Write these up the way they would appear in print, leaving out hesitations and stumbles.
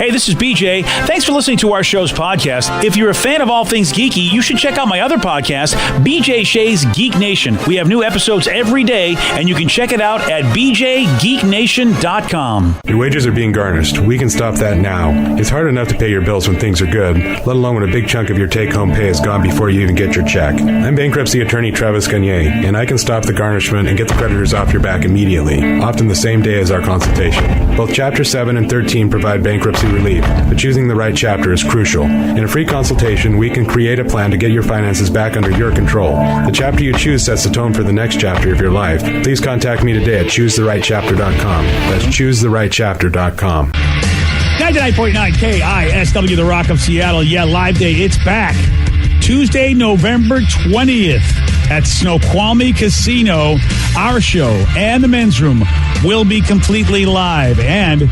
Hey, this is BJ. Thanks for listening to our show's podcast. If you're a fan of all things geeky, you should check out my other podcast, BJ Shea's Geek Nation. We have new episodes every day, and you can check it out at bjgeeknation.com. Your wages are being garnished. We can stop that now. It's hard enough to pay your bills when things are good, let alone when a big chunk of your take-home pay is gone before you even get your check. I'm bankruptcy attorney Travis Gagne, and I can stop the garnishment and get the creditors off your back immediately, often the same day as our consultation. Both Chapter 7 and 13 provide bankruptcy relief, but choosing the right chapter is crucial. In a free consultation, we can create a plan to get your finances back under your control. The chapter you choose sets the tone for the next chapter of your life. Please contact me today at choosetherightchapter.com. That's choosetherightchapter.com. 99.9 KISW, the Rock of Seattle. Yeah, Live Day, it's back. Tuesday, November 20th at Snoqualmie Casino. Our show and the men's room will be completely live. And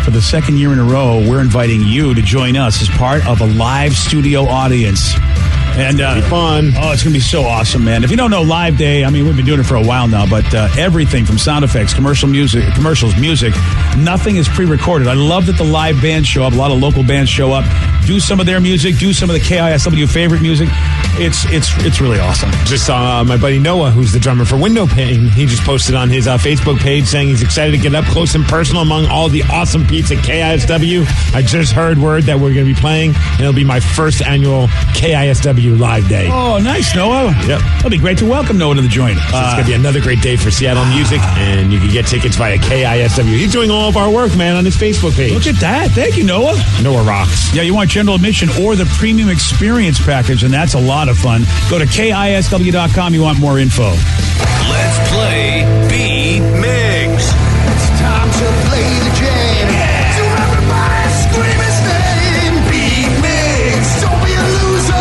for the second year in a row, we're inviting you to join us as part of a live studio audience. And it's fun. Oh, it's going to be so awesome, man. If you don't know Live Day, I mean, we've been doing it for a while now, but everything from sound effects, commercials, music, nothing is pre-recorded. I love that the live bands show up. A lot of local bands show up, do some of their music, do some of the KISW favorite music. It's really awesome. Just saw my buddy Noah, who's the drummer for Window Pane. He just posted on his Facebook page saying he's excited to get up close and personal among all the awesome peeps at KISW. I just heard word that we're going to be playing, and it'll be my first annual KISW Live Day. Oh, nice, Noah. Yep. It'll be great to welcome Noah to the joint. So it's going to be another great day for Seattle music, and you can get tickets via KISW. He's doing all of our work, man, on his Facebook page. Look at that. Thank you, Noah. Noah rocks. Yeah, you want general admission or the premium experience package, and that's a lot of fun. Go to KISW.com. You want more info. Let's play Beat Mix. It's time to play the game. So everybody scream his name. Beat Mix. Don't be a loser.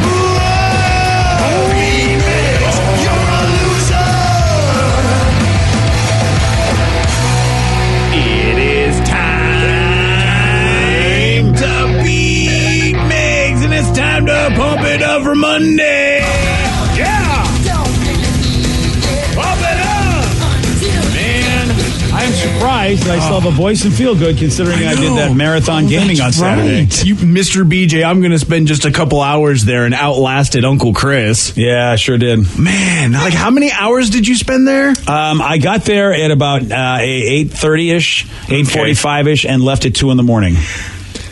Whoa. Beat Mix. You're a loser. It is time to beat Mix, and it's time to pump it up for Monday. Yeah! Pump it up! Man, I'm surprised that I still have a voice and feel good considering I did that marathon gaming on Saturday. Right. You, Mr. BJ, I'm going to spend just a couple hours there and outlasted Uncle Chris. Yeah, I sure did. Man, like how many hours did you spend there? I got there at about 8:30-ish, 8:45-ish, and left at 2 in the morning.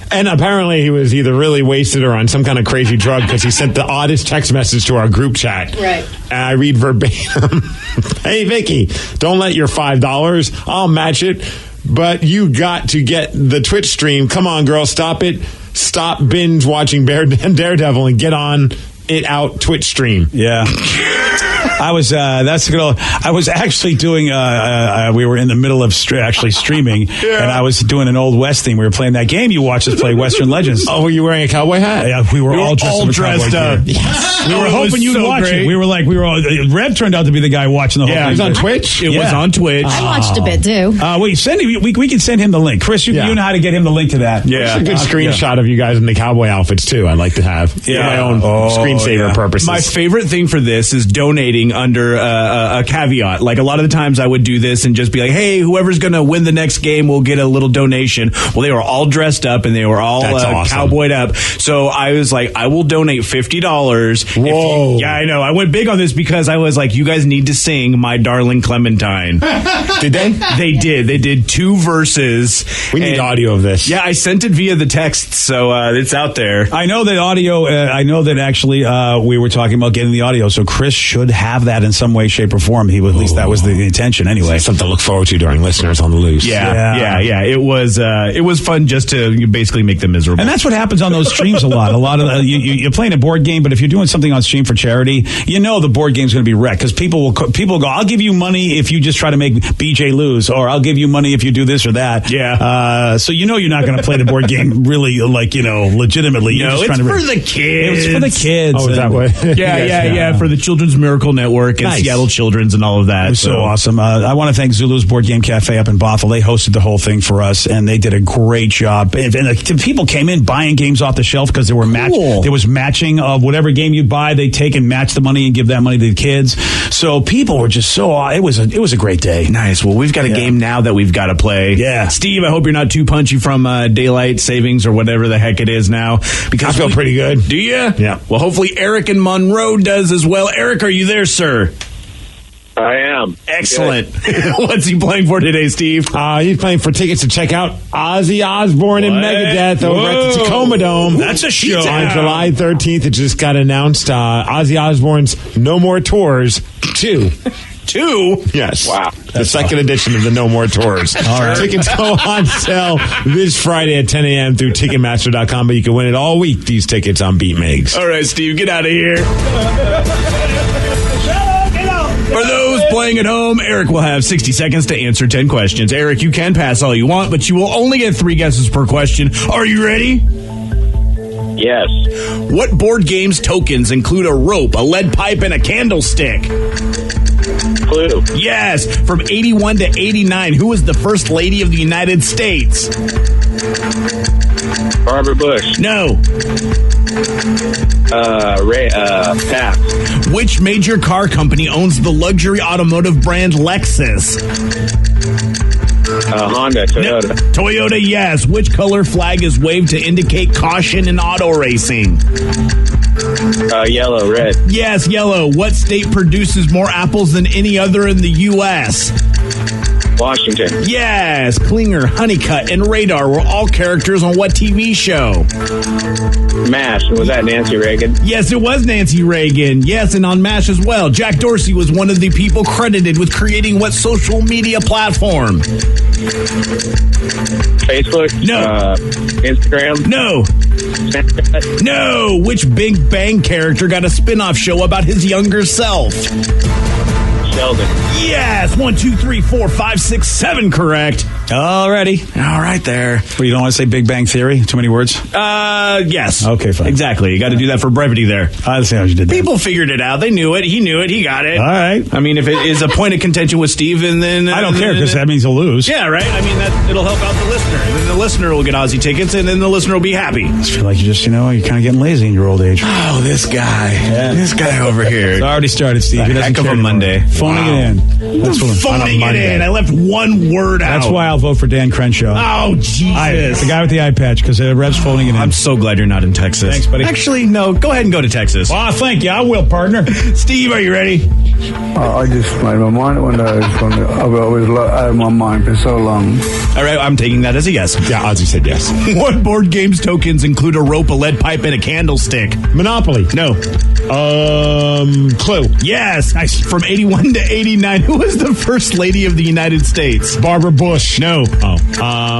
And apparently he was either really wasted or on some kind of crazy drug because he sent the oddest text message to our group chat. Right. And I read verbatim, "Hey, Vicky, don't let your $5, I'll match it, but you got to get the Twitch stream. Come on, girl, stop it. Stop binge watching Daredevil and get on it out Twitch stream." Yeah. I was actually doing we were in the middle of actually streaming, and I was doing an Old West thing. We were playing that game you watched us play, Western Legends. Oh, were you wearing a cowboy hat? Yeah, we were all dressed up. Yes. We were hoping you'd watch it. We were Rev turned out to be the guy watching the whole thing. It was on Twitch? It was on Twitch. I watched a bit too. We can send him the link. Chris, you know how to get him the link to that. Yeah. It's a good screenshot of you guys in the cowboy outfits too. I'd like to have for my own screensaver purposes. My favorite thing for this is donating under a caveat. Like a lot of the times I would do this and just be like, hey, whoever's going to win the next game will get a little donation. Well, they were all dressed up and they were all awesome. cowboyed up. So I was like, I will donate $50. Whoa. Yeah, I know. I went big on this because I was like, you guys need to sing My Darling Clementine. Did they? They did. They did 2 verses. We need audio of this. Yeah, I sent it via the text, so it's out there. I know that audio, I know that actually we were talking about getting the audio, so Chris should have that in some way, shape, or form. At least that was the intention anyway. Something to look forward to during Listeners on the Loose. Yeah. It was fun just to basically make them miserable. And that's what happens on those streams a lot. A lot of you're playing a board game, but if you're doing something on stream for charity, you know the board game's going to be wrecked because people will go, I'll give you money if you just try to make BJ lose, or I'll give you money if you do this or that. Yeah. So you're not going to play the board game really legitimately. No, it's for the kids. It's for the kids. Oh, that way. Yeah. For the Children's Miracle Network. Network and Nice. Seattle Children's and all of that. It was so awesome. I want to thank Zulu's Board Game Cafe up in Bothell. They hosted the whole thing for us, and they did a great job. And the people came in buying games off the shelf because there were there was matching of whatever game you buy. They take and match the money and give that money to the kids. So people were just so. It was a great day. Nice. Well, we've got a game now that we've got to play. Yeah. Steve, I hope you're not too punchy from daylight savings or whatever the heck it is now. Because I feel pretty good. Do you? Yeah. Well, hopefully Eric in Monroe does as well. Eric, are you there, sir? I am. Excellent. What's he playing for today, Steve? He's playing for tickets to check out Ozzy Osbourne and Megadeth over at the Tacoma Dome. That's a show. On July 13th, it just got announced. Ozzy Osbourne's No More Tours 2. 2? Yes. Wow. The second edition of the No More Tours. All right. Tickets go on sale this Friday at 10 a.m. through Ticketmaster.com, but you can win it all week, these tickets on Beat Migs. All right, Steve, get out of here. For those playing at home, Eric will have 60 seconds to answer 10 questions. Eric, you can pass all you want, but you will only get 3 guesses per question. Are you ready? Yes. What board games tokens include a rope, a lead pipe, and a candlestick? Clue. Yes. From 81 to 89, who was the first lady of the United States? Barbara Bush. No. Pass. Which major car company owns the luxury automotive brand Lexus? Honda. Toyota. Toyota, yes. Which color flag is waved to indicate caution in auto racing? Yellow. Red. Yes, yellow. What state produces more apples than any other in the U.S.? Washington. Yes. Klinger, Honeycutt, and Radar were all characters on what TV show? MASH. Was that Nancy Reagan? Yes, it was Nancy Reagan. Yes, and on MASH as well. Jack Dorsey was one of the people credited with creating what social media platform? Facebook. No. Instagram. No. Snapchat. No. Which Big Bang character got a spin-off show about his younger self? Sheldon. Yes. 1, 2, 3, 4, 5, 6, 7. Correct. Alrighty. All right there. Well, you don't want to say Big Bang Theory? Too many words? Yes. Okay, fine. Exactly. You got to do that for brevity there. I see how you did that. People figured it out. They knew it. He knew it. He got it. All right. I mean, if it is a point of contention with Steve, and then I don't care because that means he'll lose. yeah, right. I mean, it'll help out the listener. And then the listener will get Aussie tickets, and then the listener will be happy. I just feel like you're kind of getting lazy in your old age. Oh, this guy. This guy over here. It's already started, Steve. He doesn't Heck of care a anymore. Monday. Phoning it in. That's what, Phoning it in. I left one word out. That's why I'll vote for Dan Crenshaw. Oh, Jesus. The guy with the eye patch, because Rev's phoning it in. I'm so glad you're not in Texas. Thanks, buddy. Actually, no. Go ahead and go to Texas. Oh, thank you. I will, partner. Steve, are you ready? I just made my mind one day. I've always out of my mind for so long. All right, I'm taking that as a yes. Yeah, Ozzy said yes. What board games tokens include a rope, a lead pipe, and a candlestick? Monopoly. No. Clue. Yes. Nice. From 81 to 89, who was the first lady of the United States? Barbara Bush. No.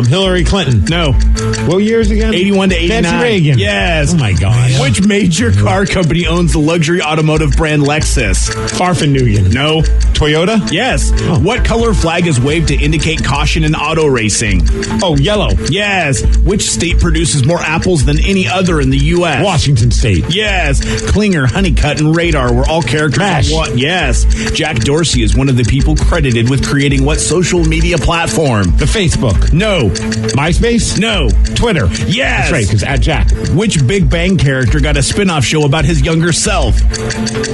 Hillary Clinton. No. What years again? 81 to 89. Nancy Reagan. Yes. Oh, my gosh. Which major car company owns the luxury automotive brand Lexus? Farfenugin. No. Toyota? Yes. What color flag is waved to indicate caution in auto racing? Oh, yellow. Yes. Which state produces more apples than any other in the U.S.? Washington State. Yes. Klinger, Honeycutt, and Radar were all characters. MASH. On what? Yes. Jack Dorsey is one of the people credited with creating what social media platform? The Facebook. No. MySpace? No. Twitter. Yes. That's right, because at Jack. Which Big Bang character got a spin-off show about his younger self?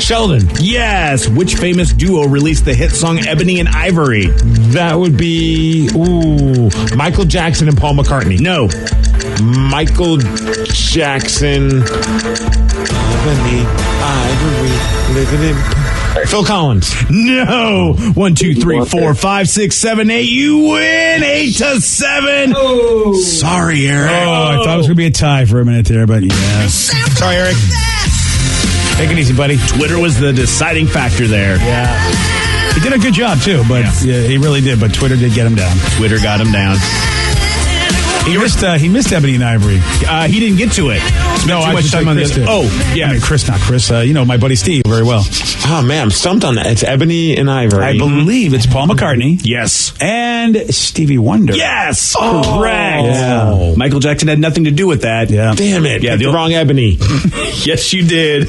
Sheldon. Yes. Which famous duo released the hit song Ebony and Ivory? That would be, Michael Jackson and Paul McCartney. No. Michael Jackson. Ebony, Ivory, living in... Phil Collins. No. 1, 2, 3, 4, 5, 6, 7, 8. You win 8-7. Oh. Sorry, Eric. Oh, I thought it was going to be a tie for a minute there, but yeah. Sorry, Eric. Take it easy, buddy. Twitter was the deciding factor there. Yeah. He did a good job, too, but yeah, he really did. But Twitter did get him down. Twitter got him down. He missed Ebony and Ivory. He didn't get to it. No, too much time on Chris this. did. Oh, yeah. I mean, Chris, not Chris. My buddy Steve, very well. Oh, man, I'm stumped on that. It's Ebony and Ivory. I believe it's Paul McCartney. Yes. And Stevie Wonder. Yes. Oh, Correct. yeah. Michael Jackson had nothing to do with that. Yeah. Damn it. Yeah, Picked the wrong Ebony. Yes, you did.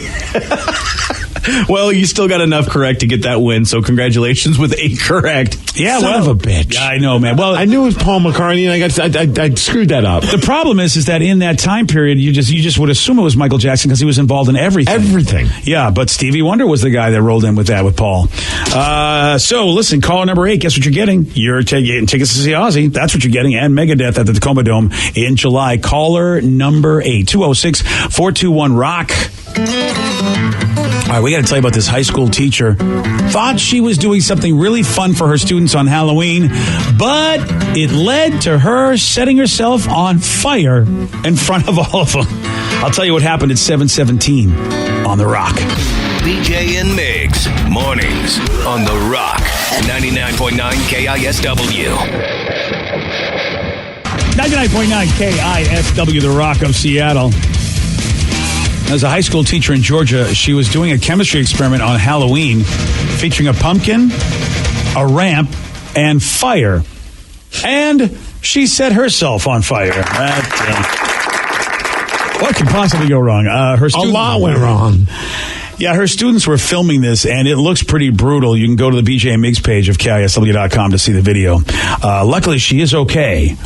Well, you still got enough correct to get that win, so congratulations with 8 correct. Yeah, Son of a bitch. Yeah, I know, man. Well, I knew it was Paul McCartney, and I screwed that up. the problem is that in that time period, you just would assume it was Michael Jackson because he was involved in everything. Everything. Yeah, but Stevie Wonder was the guy that rolled in with that with Paul. So listen, caller number 8. Guess what you're getting? You're getting tickets to see Ozzy. That's what you're getting, and Megadeth at the Tacoma Dome in July. Caller number 8, 206-421-ROCK. All right, we got to tell you about this high school teacher. Thought she was doing something really fun for her students on Halloween, but it led to her setting herself on fire in front of all of them. I'll tell you what happened at 7:17 on The Rock. BJ and Migs, mornings on The Rock, 99.9 KISW. 99.9 KISW, The Rock of Seattle. As a high school teacher in Georgia, she was doing a chemistry experiment on Halloween featuring a pumpkin, a ramp, and fire. And she set herself on fire. What could possibly go wrong? A lot went wrong. Yeah, her students were filming this, and it looks pretty brutal. You can go to the BJ and Migs page of KISW.com to see the video. Luckily, she is okay.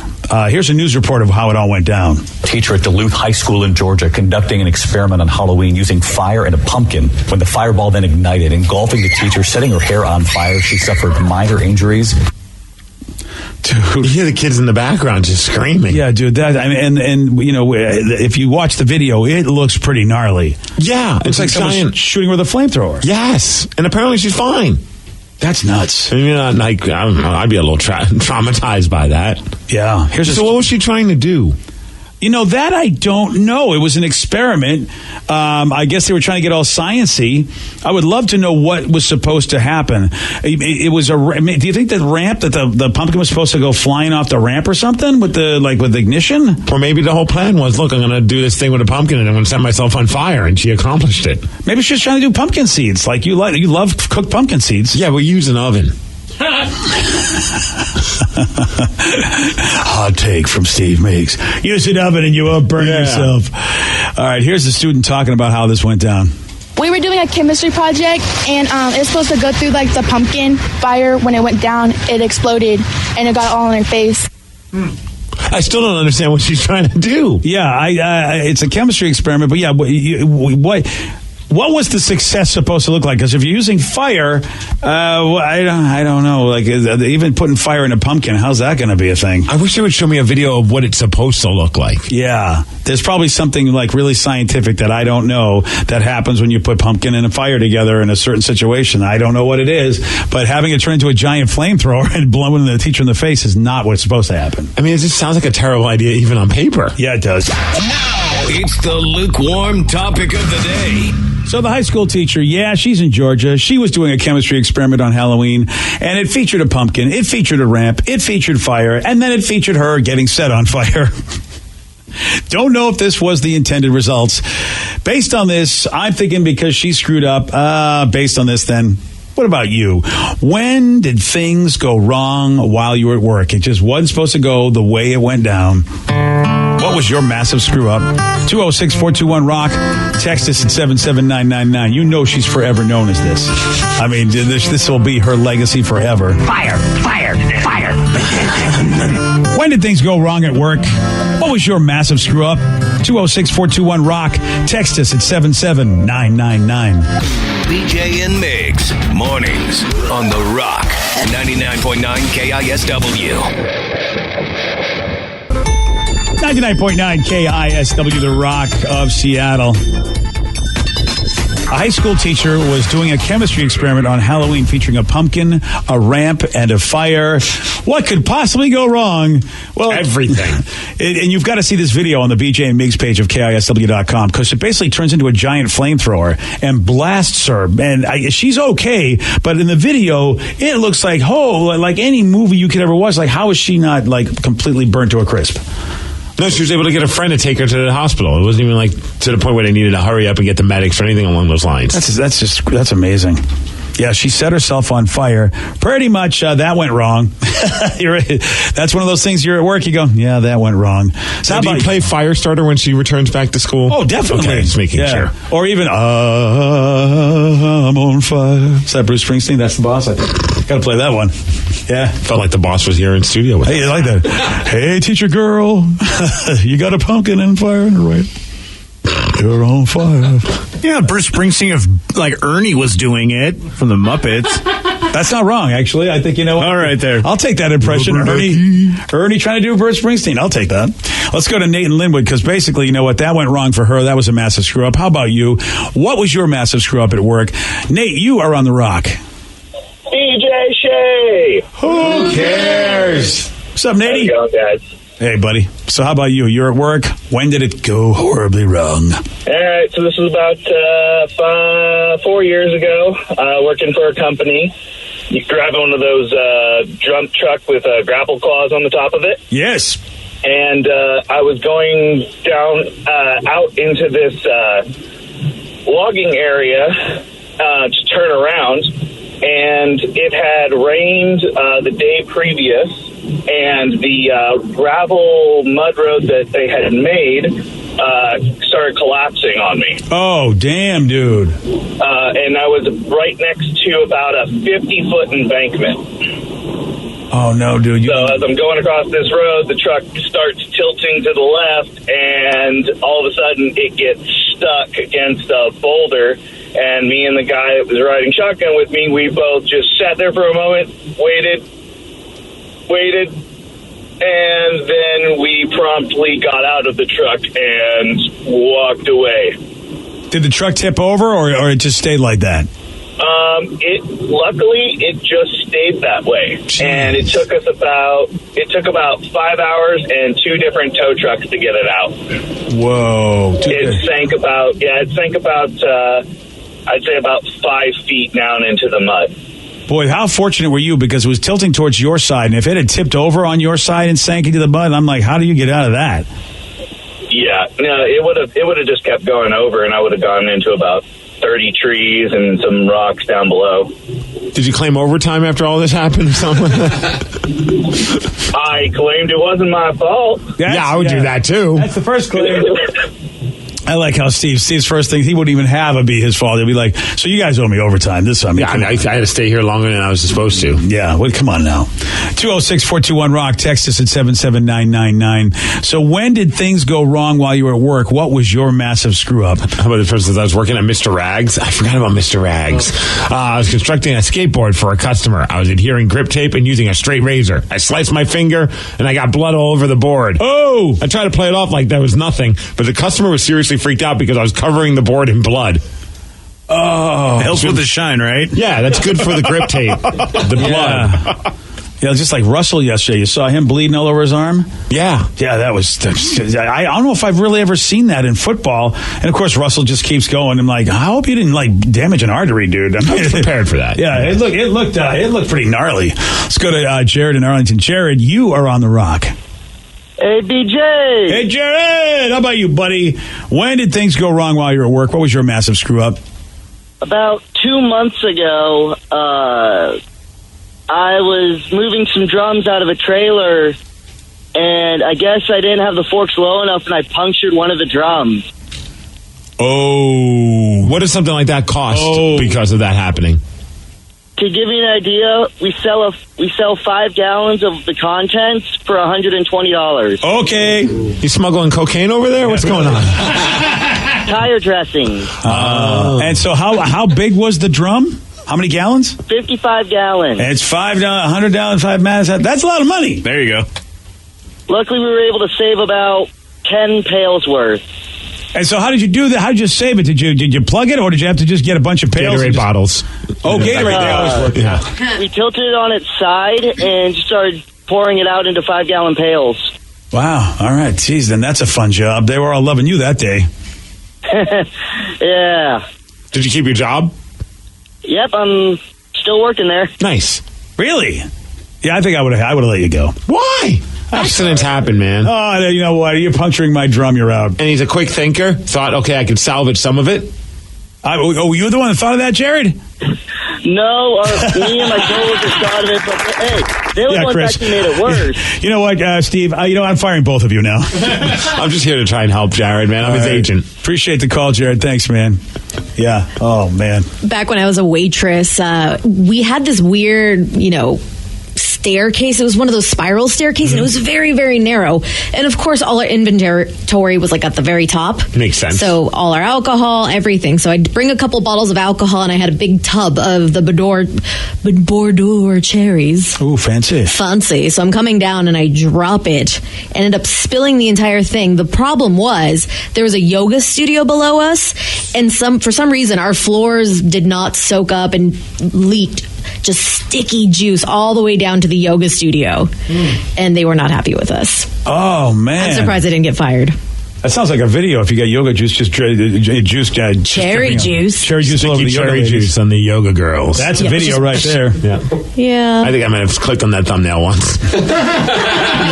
Here's a news report of how it all went down. Teacher at Duluth High School in Georgia conducting an experiment on Halloween using fire and a pumpkin. When the fireball then ignited, engulfing the teacher, setting her hair on fire, she suffered minor injuries. Dude, you hear the kids in the background just screaming. Yeah, dude. That and you know, if you watch the video, it looks pretty gnarly. Yeah, It's like someone shooting with a flamethrower. Yes, and apparently she's fine. That's nuts. I mean, like, I don't know. I'd be a little traumatized by that. Yeah. So what was she trying to do? You know, that I don't know. It was an experiment. I guess they were trying to get all sciencey. I would love to know what was supposed to happen. It was do you think that ramp, that the pumpkin was supposed to go flying off the ramp or something with the ignition? Or maybe the whole plan was, look, I'm going to do this thing with a pumpkin and I'm going to set myself on fire, and she accomplished it. Maybe she was trying to do pumpkin seeds. Like you love cooked pumpkin seeds. Yeah, we use an oven. Hot take from Steve Meeks. Use an oven and you won't burn yourself. All right, here's the student talking about how this went down. We were doing a chemistry project, and it was supposed to go through like the pumpkin fire. When it went down, it exploded, and it got all in her face. I still don't understand what she's trying to do. Yeah, it's a chemistry experiment, but yeah, what was the success supposed to look like? Because if you're using fire, I don't know. Like even putting fire in a pumpkin, how's that going to be a thing? I wish they would show me a video of what it's supposed to look like. Yeah, there's probably something like really scientific that I don't know that happens when you put pumpkin and a fire together in a certain situation. I don't know what it is, but having it turn into a giant flamethrower and blowing the teacher in the face is not what's supposed to happen. I mean, it just sounds like a terrible idea even on paper. Yeah, it does. Now it's the lukewarm topic of the day. So the high school teacher, she's in Georgia. She was doing a chemistry experiment on Halloween, and it featured a pumpkin, it featured a ramp, it featured fire, and then it featured her getting set on fire. Don't know if this was the intended results. Based on this, I'm thinking because she screwed up, based on this then, what about you? When did things go wrong while you were at work? It just wasn't supposed to go the way it went down. What was your massive screw up? 206-421-ROCK. Text us at 77999. You know she's forever known as this. I mean, this will be her legacy forever. Fire, fire, fire. When did things go wrong at work? What was your massive screw up? 206-421-ROCK. Text us at 77999. BJ and Migs, mornings on The Rock, 99.9 KISW. 99.9 KISW, The Rock of Seattle. A high school teacher was doing a chemistry experiment on Halloween featuring a pumpkin, a ramp, and a fire. What could possibly go wrong? Well, everything. And you've got to see this video on the BJ and Migs page of KISW.com because it basically turns into a giant flamethrower and blasts her. And she's okay, but in the video, it looks like, like any movie you could ever watch. Like, how is she not, like, completely burnt to a crisp? No, she was able to get a friend to take her to the hospital. It wasn't even like to the point where they needed to hurry up and get the medics or anything along those lines. That's amazing. Yeah, she set herself on fire. Pretty much that went wrong. That's one of those things you're at work, you go, yeah, that went wrong. So do you play Firestarter when she returns back to school? Oh, definitely. Okay, just making sure. Or even, I'm on fire. Is that Bruce Springsteen? That's the boss, I think. Got to play that one. Yeah. Felt like the boss was here in studio with Hey, you like that? Hey, teacher girl, you got a pumpkin and fire in her way. You're on fire. Yeah, Bruce Springsteen, if like Ernie was doing it from the Muppets. That's not wrong, actually. I think, you know what? All right, there. I'll take that impression. Ernie trying to do Bruce Springsteen. I'll take that. Let's go to Nate and Linwood, because basically, you know what? That went wrong for her. That was a massive screw up. How about you? What was your massive screw up at work? Nate, you are on the rock. DJ Shea. Who cares? What's up, Nate? How's it going, guys? Hey, buddy. So how about you? You're at work. When did it go horribly wrong? All right, so this was about 4 years ago, working for a company. You drive one of those dump truck with grapple claws on the top of it. Yes. And I was going down out into this logging area to turn around, and it had rained the day previous, and the gravel mud road that they had made started collapsing on me. Oh, damn, dude. And I was right next to about a 50-foot embankment. Oh, no, dude. So as I'm going across this road, the truck starts tilting to the left, and all of a sudden it gets stuck against a boulder. And me and the guy that was riding shotgun with me, we both just sat there for a moment, waited, and then we promptly got out of the truck and walked away. Did the truck tip over, or it just stayed like that? Luckily it just stayed that way. Jeez. And it took about 5 hours and 2 different tow trucks to get it out. Whoa. It sank about I'd say about 5 feet down into the mud. Boy, how fortunate were you, because it was tilting towards your side, and if it had tipped over on your side and sank into the mud, I'm like, how do you get out of that? Yeah, no, it would have just kept going over, and I would have gone into about 30 trees and some rocks down below. Did you claim overtime after all this happened or something like that? I claimed it wasn't my fault. I would do that too. That's the first claim. I like how Steve's first thing, he wouldn't even have it be his fault. He'll be like, so you guys owe me overtime this time. Yeah, I had to stay here longer than I was supposed to. Yeah, well, come on now. 206-421-ROCK, text us at 77999. So when did things go wrong while you were at work? What was your massive screw up? How about for instance, I was working at Mr. Rags. I forgot about Mr. Rags. I was constructing a skateboard for a customer. I was adhering grip tape and using a straight razor. I sliced my finger, and I got blood all over the board. Oh! I tried to play it off like that was nothing, but the customer was seriously freaked out because I was covering the board in blood. Oh, helps with the shine, right? Yeah, that's good for the grip tape. The blood. Yeah, just like Russell yesterday. You saw him bleeding all over his arm? Yeah. Yeah, I don't know if I've really ever seen that in football. And of course, Russell just keeps going. I'm like, I hope you didn't damage an artery, dude. I was prepared for that. Yeah, it looked pretty gnarly. Let's go to Jared in Arlington. Jared, you are on the rock. Hey, DJ. Hey, Jared. How about you, buddy? When did things go wrong while you were at work? What was your massive screw up? About 2 months ago, I was moving some drums out of a trailer, and I guess I didn't have the forks low enough, and I punctured one of the drums. Oh. What does something like that cost because of that happening? To give you an idea, we sell 5 gallons of the contents for $120. Okay. You smuggling cocaine over there? What's going on? Tire dressing. And so how big was the drum? How many gallons? 55 gallons. And it's $100, 5 mass. That's a lot of money. There you go. Luckily, we were able to save about 10 pails worth. And so how did you do that? How did you save it? Did you plug it, or did you have to just get a bunch of pails? Gatorade bottles. Oh, Gatorade. They always work. Yeah. We tilted it on its side and just started pouring it out into 5-gallon pails. Wow. All right. Jeez, then that's a fun job. They were all loving you that day. Yeah. Did you keep your job? Yep, I'm still working there. Nice. Really? Yeah, I think I would have let you go. Why? Accidents happen, man. Oh, you know what? You're puncturing my drum. You're out. And he's a quick thinker. Thought, okay, I could salvage some of it. Oh, you were the one that thought of that, Jared? No, me and my coworkers thought of it, but hey, they were the ones Chris. actually made it worse. You know what, Steve? I'm firing both of you now. I'm just here to try and help Jared, man. I'm his agent. Appreciate the call, Jared. Thanks, man. Yeah. Oh, man. Back when I was a waitress, we had this weird, staircase. It was one of those spiral staircases, and it was very, very narrow. And of course, all our inventory was like at the very top. Makes sense. So all our alcohol, everything. So I'd bring a couple bottles of alcohol, and I had a big tub of the Bordeaux cherries. Ooh, fancy. Fancy. So I'm coming down, and I drop it, ended up spilling the entire thing. The problem was there was a yoga studio below us, and for some reason our floors did not soak up and leaked just sticky juice all the way down to the yoga studio. And they were not happy with us. Oh, man. I'm surprised I didn't get fired. That sounds like a video. If you got yoga juice, just cherry juice. Cherry juice all over the yoga cherry ladies. juice on the yoga girls. That's a video right there. Yeah. Yeah. I think I might have clicked on that thumbnail once.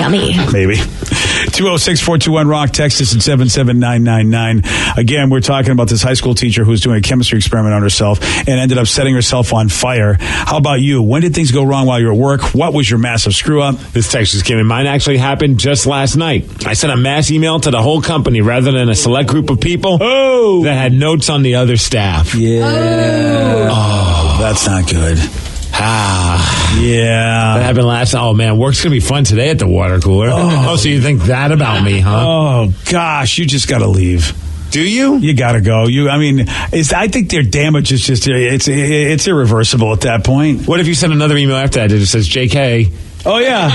Yummy. Maybe. 206-421-ROCK. Text us at 77999. Again, we're talking about this high school teacher who's doing a chemistry experiment on herself and ended up setting herself on fire. How about you? When did things go wrong while you were at work? What was your massive screw up? This text just came in. Mine actually happened just last night. I sent a mass email to the whole company rather than a select group of people that had notes on the other staff. Yeah. Oh, that's not good. Yeah. That happened last. Oh, man. Work's going to be fun today at the water cooler. Oh, so you think that about me, huh? Oh, gosh. You just got to leave. Do you? You got to go. I think their damage is just, it's irreversible at that point. What if you send another email after that that just says JK? Oh, yeah.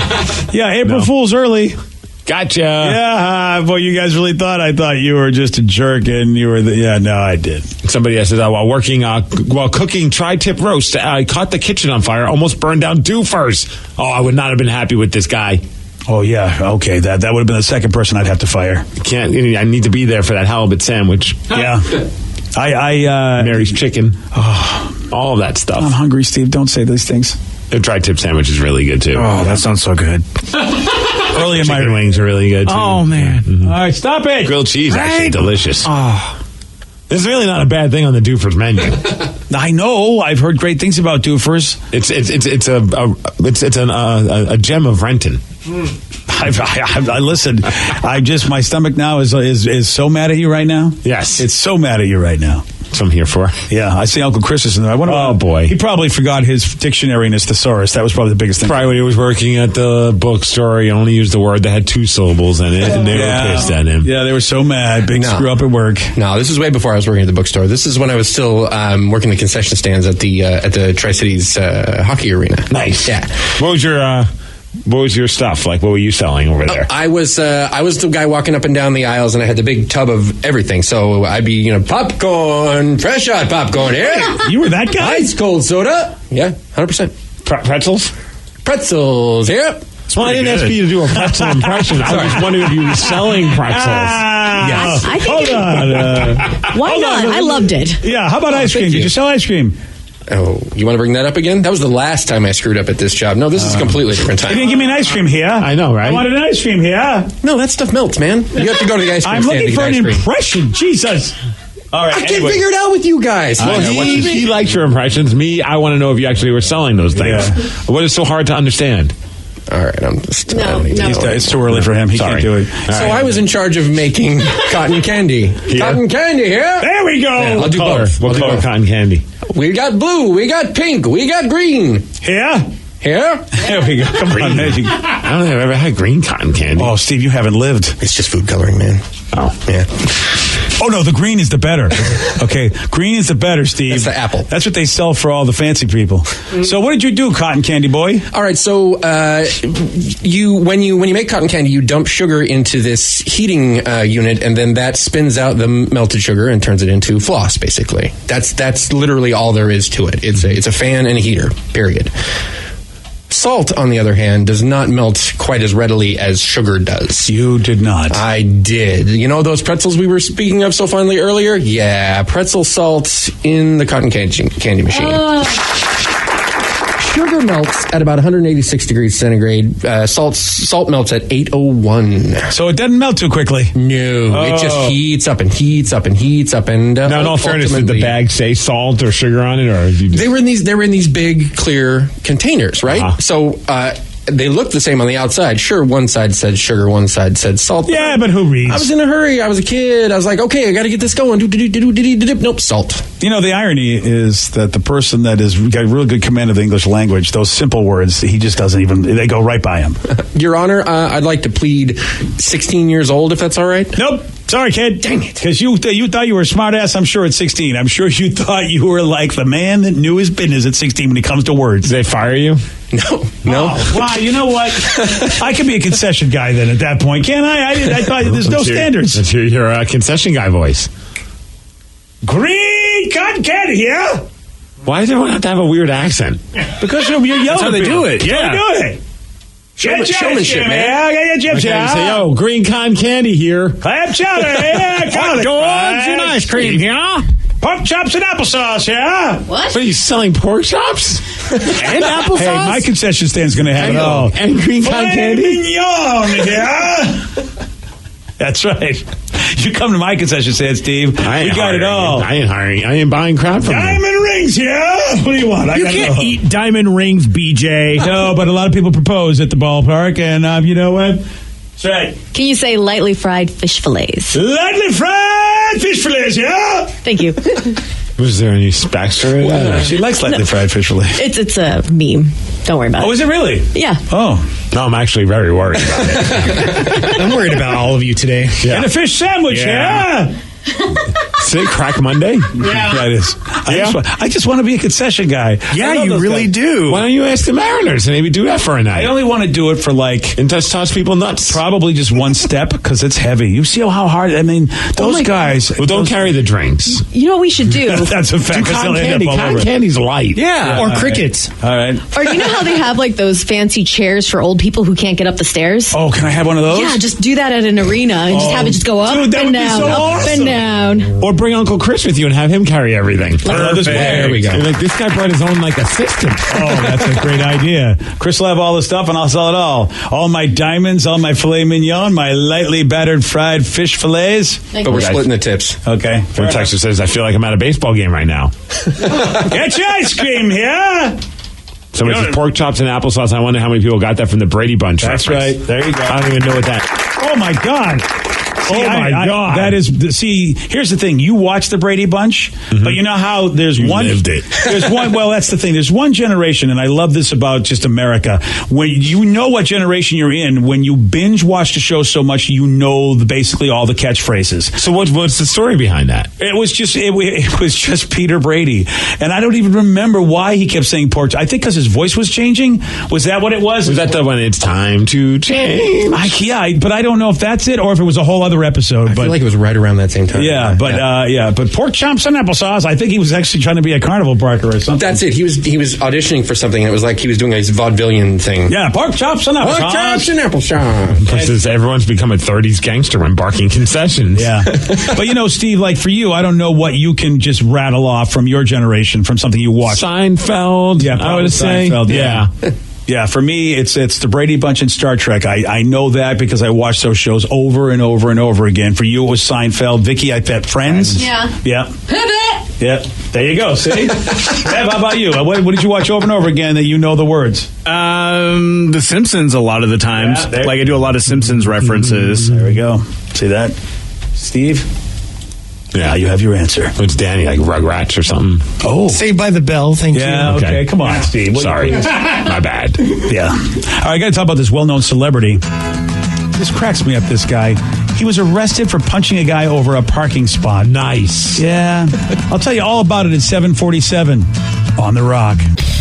Yeah, April Fool's early. Gotcha. Yeah, well, you guys really thought I thought you were just a jerk, and you were I did. Somebody else says, while cooking tri-tip roast, I caught the kitchen on fire, almost burned down doofers. Oh, I would not have been happy with this guy. Oh, yeah, okay, that would have been the second person I'd have to fire. I need to be there for that halibut sandwich. Yeah. Mary's chicken. Oh, all of that stuff. I'm hungry, Steve. Don't say these things. The tri-tip sandwich is really good, too. Oh, that sounds so good. Early in Chicken wings are really good, too. Oh, man. Mm-hmm. All right, stop it. Grilled cheese, actually delicious. Oh. This is really not a bad thing on the Doofers menu. I know. I've heard great things about Doofers. It's a gem of Renton. I listened. My stomach now is so mad at you right now. Yes, it's so mad at you right now. That's what I'm here for. Yeah, I see Uncle Chris is in there. Oh boy, he probably forgot his dictionary and his thesaurus. That was probably the biggest thing. Probably when he was working at the bookstore, he only used a word that had 2 syllables in it, and they were pissed at him. Yeah, they were so mad. Big screw up at work. No, this is way before I was working at the bookstore. This is when I was still working the concession stands at the Tri-Cities hockey arena. Nice. Yeah. What was your stuff? Like, what were you selling over there? I was the guy walking up and down the aisles, and I had the big tub of everything. So I'd be, popcorn, fresh hot popcorn here. You were that guy? Ice cold soda. Yeah, 100%. Pretzels? Pretzels here. Well, I didn't ask you to do a pretzel impression. I was wondering if you were selling pretzels. Yes. I think Hold on. Why not? I loved it. Yeah, how about ice cream? Did you sell ice cream? Oh, you want to bring that up again? That was the last time I screwed up at this job. No, this is a completely different time. You didn't give me an ice cream here. I know, right? I wanted an ice cream here. No, that stuff melts, man. You have to go to the ice cream I'm stand to looking get for an ice cream. impression. Jesus. All right. I can't figure it out with you guys. Well, he likes your impressions. Me, I want to know if you actually were selling those things. Yeah. What is so hard to understand? All right, I'm just... No. It's too early for him. He can't do it. So I was in charge of making cotton candy. Cotton candy here. There we go. Yeah, I'll do color? both. What color cotton candy? We got blue. We got pink. We got green. Here? Here? There we go. Come on, man. I don't think I've ever had green cotton candy. Oh, Steve, you haven't lived. It's just food coloring, man. Oh. Yeah. Oh, no, the green is the better. Okay, green is the better, Steve. That's the apple. That's what they sell for all the fancy people. So what did you do, cotton candy boy? All right, so when you make cotton candy, you dump sugar into this heating unit, and then that spins out the melted sugar and turns it into floss, basically. That's literally all there is to it. It's a fan and a heater, period. Salt, on the other hand, does not melt quite as readily as sugar does. You did not. I did. You know those pretzels we were speaking of so fondly earlier? Yeah, pretzel salt in the cotton candy machine. Sugar melts at about 186 degrees centigrade. Salt melts at 801. So it doesn't melt too quickly. No, it just heats up and heats up and heats up. And now, in all fairness, did the bag say salt or sugar on it, or they were in these big clear containers, right? So they looked the same on the outside. Sure, one side said sugar, one side said salt. Yeah, but who reads? I was in a hurry. I was a kid. I was like, okay, I got to get this going. Nope, salt. You know, the irony is that the person that has got real good command of the English language, those simple words, he just doesn't even, they go right by him. Your Honor, I'd like to plead 16 years old, if that's all right. Nope. Sorry, kid. Dang it. Because you thought you were a smart ass, I'm sure, at 16. I'm sure you thought you were like the man that knew his business at 16 when it comes to words. Did they fire you? No. Oh, wow, you know what? I could be a concession guy then at that point, can't I? I thought there's no standards. Let's hear your concession guy voice. Green cotton candy here. Why does everyone have to have a weird accent? Because you're yelling. That's how they do it. Yeah. How they do it. Showmanship, man. Yeah, Jim's You say, oh, green cotton candy here. Clam chowder, yeah. Hot dogs and ice cream here. Pork chops and applesauce, yeah. What? What, are you selling pork chops? And applesauce? Hey, my concession stand's going to have it all. And green cotton candy? Mignon, yeah. That's right. You come to my concession stand, Steve. We got it all. I ain't hiring. I ain't buying crap from you. Diamond rings, yeah. What do you want? You can't eat diamond rings, BJ. No, but a lot of people propose at the ballpark, and you know what? That's right. Can you say lightly fried fish fillets? Lightly fried fish fillets, yeah. Thank you. Was there any backstory to that? She likes lightly fried fish fillets. It's a meme. Don't worry about it. Oh, is it really? Yeah. Oh. No, I'm actually very worried about it. I'm worried about all of you today. Yeah. And a fish sandwich, yeah. Is it Crack Monday? Yeah, it is. I just want to be a concession guy. Yeah, you really do. Why don't you ask the Mariners and maybe do that for a night? I only want to do it for like... And just toss people nuts. Probably just one step because it's heavy. You see how hard... I mean, those guys... Well, don't carry the drinks. You know what we should do? That's a fact. Do cotton candy. Cotton candy's light. Yeah. Or crickets. All right. Or you know how they have like those fancy chairs for old people who can't get up the stairs? Oh, can I have one of those? Yeah, just do that at an arena and just have it just go up Dude, that and would be down, so up awesome. and down. Or bring Uncle Chris with you and have him carry everything. There we go. Like, this guy brought his own like assistant. Oh, that's a great idea. Chris will have all the stuff and I'll sell it all. All my diamonds, all my filet mignon, my lightly battered fried fish fillets. But we're splitting the tips. Okay. From Texas says, I feel like I'm at a baseball game right now. Get your ice cream here. Somebody says pork chops and applesauce. I wonder how many people got that from the Brady Bunch. That's reference. right. There you go. I don't even know what that. Oh, my God. See, Oh, my God. That is, see, here's the thing. You watch the Brady Bunch, but you know how there's one. Lived it. There's one, well, that's the thing. There's one generation, and I love this about just America. When you know what generation you're in, when you binge watch the show so much, you know basically all the catchphrases. So what's the story behind that? It was just Peter Brady. And I don't even remember why he kept saying pork. I think because his voice was changing. Was that what it was? Was that the one, it's time to change? But I don't know if that's it or if it was a whole other episode. I feel like it was right around that same time. Yeah, but pork chops and applesauce. I think he was actually trying to be a carnival barker or something. That's it. He was auditioning for something. And it was like he was doing a vaudevillian thing. Yeah, pork chops and applesauce. Pork chops and applesauce. Because everyone's become a 30s gangster when barking concessions. Yeah. But you know, Steve, like for you, I don't know what you can just rattle off from your generation, from something you watched. Seinfeld, yeah, I would say. Seinfeld, yeah. Yeah, for me, it's the Brady Bunch and Star Trek. I know that because I watched those shows over and over and over again. For you, it was Seinfeld. Vicky, I bet Friends. Yeah. Yeah. Yeah. There you go. See? Bev, how about you? What did you watch over and over again that you know the words? The Simpsons a lot of the times. Yeah, like I do a lot of Simpsons references. There we go. See that? Steve? Yeah, you have your answer. It's Danny, like Rugrats or something. Oh. Saved by the Bell, thank you. Yeah, okay. Come on, Steve. Sorry. My bad. Yeah. All right, I got to talk about this well-known celebrity. This cracks me up, this guy. He was arrested for punching a guy over a parking spot. Nice. Yeah. I'll tell you all about it at 7:47 on The Rock.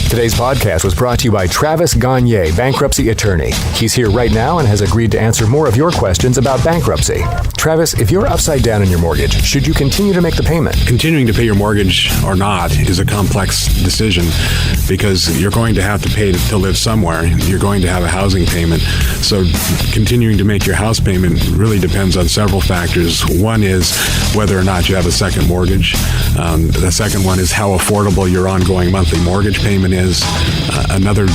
Today's podcast was brought to you by Travis Gagne, bankruptcy attorney. He's here right now and has agreed to answer more of your questions about bankruptcy. Travis, if you're upside down in your mortgage, should you continue to make the payment? Continuing to pay your mortgage or not is a complex decision because you're going to have to pay to live somewhere. You're going to have a housing payment. So continuing to make your house payment really depends on several factors. One is whether or not you have a second mortgage. The second one is how affordable your ongoing monthly mortgage payment is. Another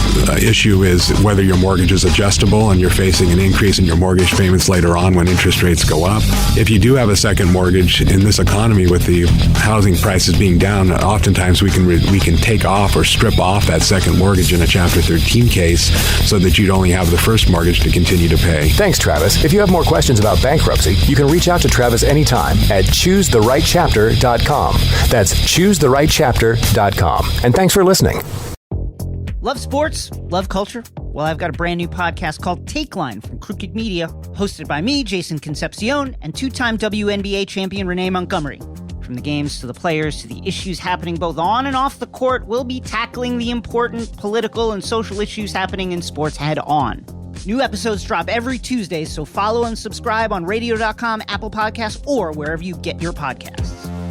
issue is whether your mortgage is adjustable and you're facing an increase in your mortgage payments later on when interest rates go up. If you do have a second mortgage in this economy with the housing prices being down, oftentimes we can take off or strip off that second mortgage in a Chapter 13 case so that you'd only have the first mortgage to continue to pay. Thanks, Travis. If you have more questions about bankruptcy, you can reach out to Travis anytime at choosetherightchapter.com. That's choosetherightchapter.com. And thanks for listening. Love sports? Love culture? Well, I've got a brand new podcast called Take Line from Crooked Media, hosted by me, Jason Concepcion, and two-time WNBA champion Renee Montgomery. From the games to the players to the issues happening both on and off the court, we'll be tackling the important political and social issues happening in sports head on. New episodes drop every Tuesday, so follow and subscribe on radio.com, Apple Podcasts, or wherever you get your podcasts.